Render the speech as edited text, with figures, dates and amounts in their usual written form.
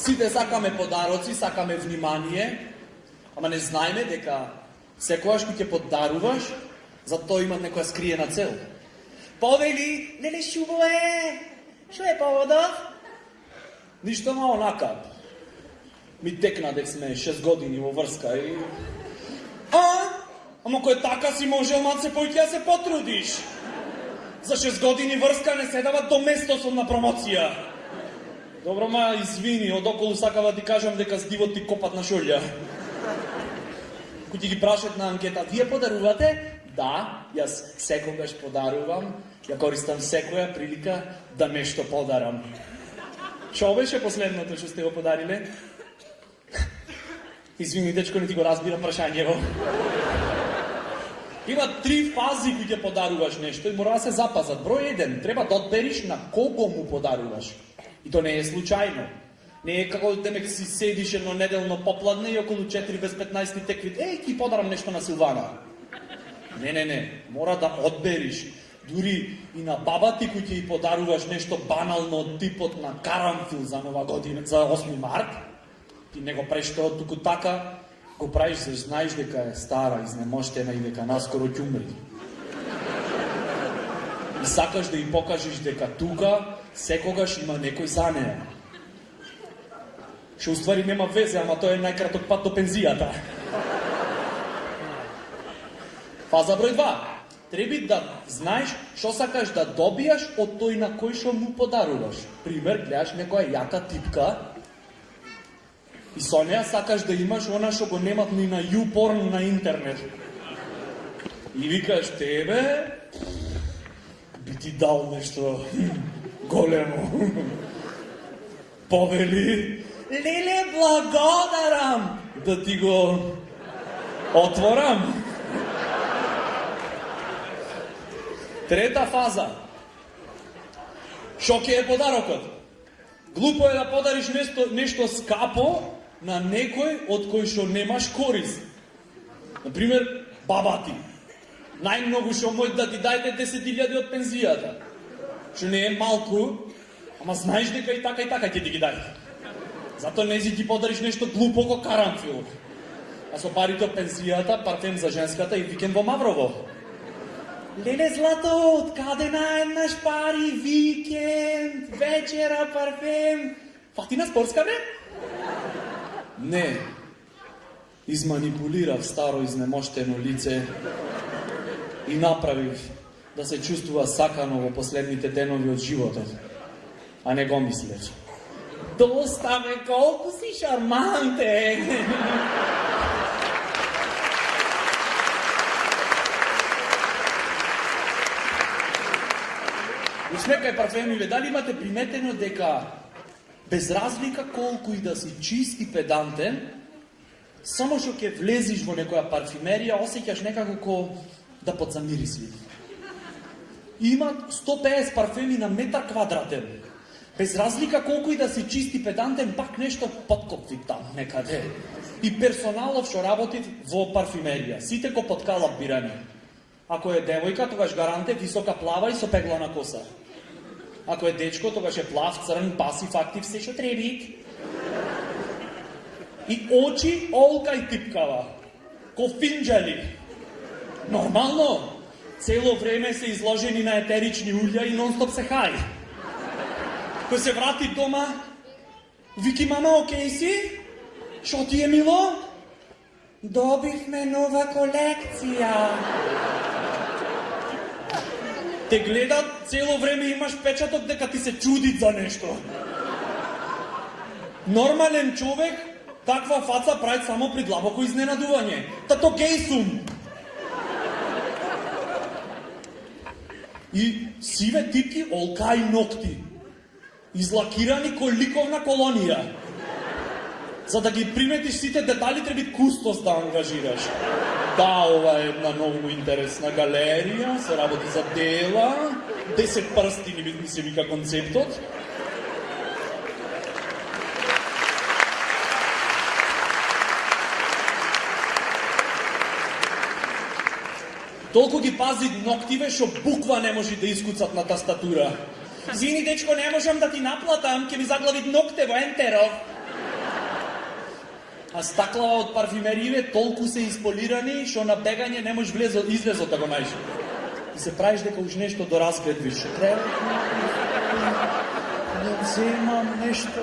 Сите сакаме подароци, сакаме внимание, ама не знаеме дека секојаш кога ќе подаруваш, за тоа има некоја скриена цел. Повели, леле шубо е, шо е поводот? Ништо, ма онака. Ми текна дек сме 6 години во врска и... Ама кој така си можел малце појќе да се потрудиш. За 6 години врска не се дава до место на промоција. Добро, ма извини, одоколу сакава ти кажам дека с дивот ти копат на шолја. Кој ти ги прашат на анкета, вие подарувате? Да, јас секогаш подарувам, ја користам секоја прилика да нешто подарам. Шо беше последното што сте го подариле? Извини, дечко, не ти го разбирам прашањево. Има 3 фази кои ќе подаруваш нешто и мора да се запазат. Број 1, треба да одбериш на кого му подаруваш. И то не е случајно. Не е како демек си седиш едно неделно попладне и околу 4 без 15 теквит. Ти подарам нешто на Силвана. Не. Мора да одбериш. Дури и на баба ти кој ќе ја подаруваш нешто банално од типот на карамфил за Нова година, за 8 март. Ти не го правиш тоа туку така, го правиш за знаеш дека е стара, изнемоштена и дека наскоро ќе умри. И сакаш да ја покажеш дека тука секогаш има некој за неја. Што уствари нема везе, ама тоа е најкраток пат до пензијата. Фаза број 2. Треба да знаеш што сакаш да добијаш од тој на кој што му подаруваш. Пример, гледаш некоја јака типка и со неја сакаш да имаш она што го немат ни на YouPorn на интернет. И викаш тебе, би ти дал нешто големо. Повели, леле, благодарам да ти го отворам. Трета фаза. Шо ќе е подарокот? Глупо е да подариш нешто скапо на некој од кој што немаш корис. Например, баба ти. Најмногу што може да ти дајте 10.000 од пензијата. Што не е малку, ама знаеш дека и така ќе ти ги дајте. Затоа не си ти подариш нешто глупо ко карамфил. А со парите од пензијата, парфем за женската и викенд во Маврово. Леле, злато, од каде наеднаш пари, викенд, вечера, парфем. Фатина спортска, бе? Не. Изманипулирав старо изнемоштено лице и направив да се чувствува сакано во последните денови од животот. А не го мислев. Доста, бе, колку си шарманте! Сме кај парфемиве, дали имате приметено дека без разлика колку и да си чист и педантен, само што ќе влезиш во некоја парфимерија, осеќаш некако ко да подзамириси. Има 150 парфеми на метар квадратен. Без разлика колку и да си чист и педантен, пак нешто подкопви там некаде. И персоналов што работи во парфимерија. Сите ко подкалап бирани. Ако е девојка, тогаш гаранте висока плава и со пеглана коса. Ако е дечко, тогаш е плав, црн, пасив, актив, се што треби. И очи олка и типкава. Ко финџали. Нормално. Цело време се изложени на етерични улја и нон-стоп се хај. Кој се врати дома, вики, мама, окей си? Шо ти е, мило? Добивме нова колекција. Те гледат, цело време имаш печаток дека ти се чудит за нешто. Нормален човек таква фаца прави само при длабоко изненадување. Тато геј сум. И сиве типки, олка и ногти. Излакирани ко ликовна колонија. За да ги приметиш сите детали, треба кустос да ангажираш. Да, ова е една многу интересна галерија, се работи за дела, 10 прстини ми се вика концептот. Толку ги пази ноктиве, што буква не може да искуцат на тастатура. Извини, дечко, не можам да ти наплатам, ќе ми заглави ногте во ентеро. А стаклава од парфюмерије толку се исполирани, што на бегање не можеш излезот да го најдеш. И се правиш дека уж нешто до разглед виш. Треба да вземам нешто.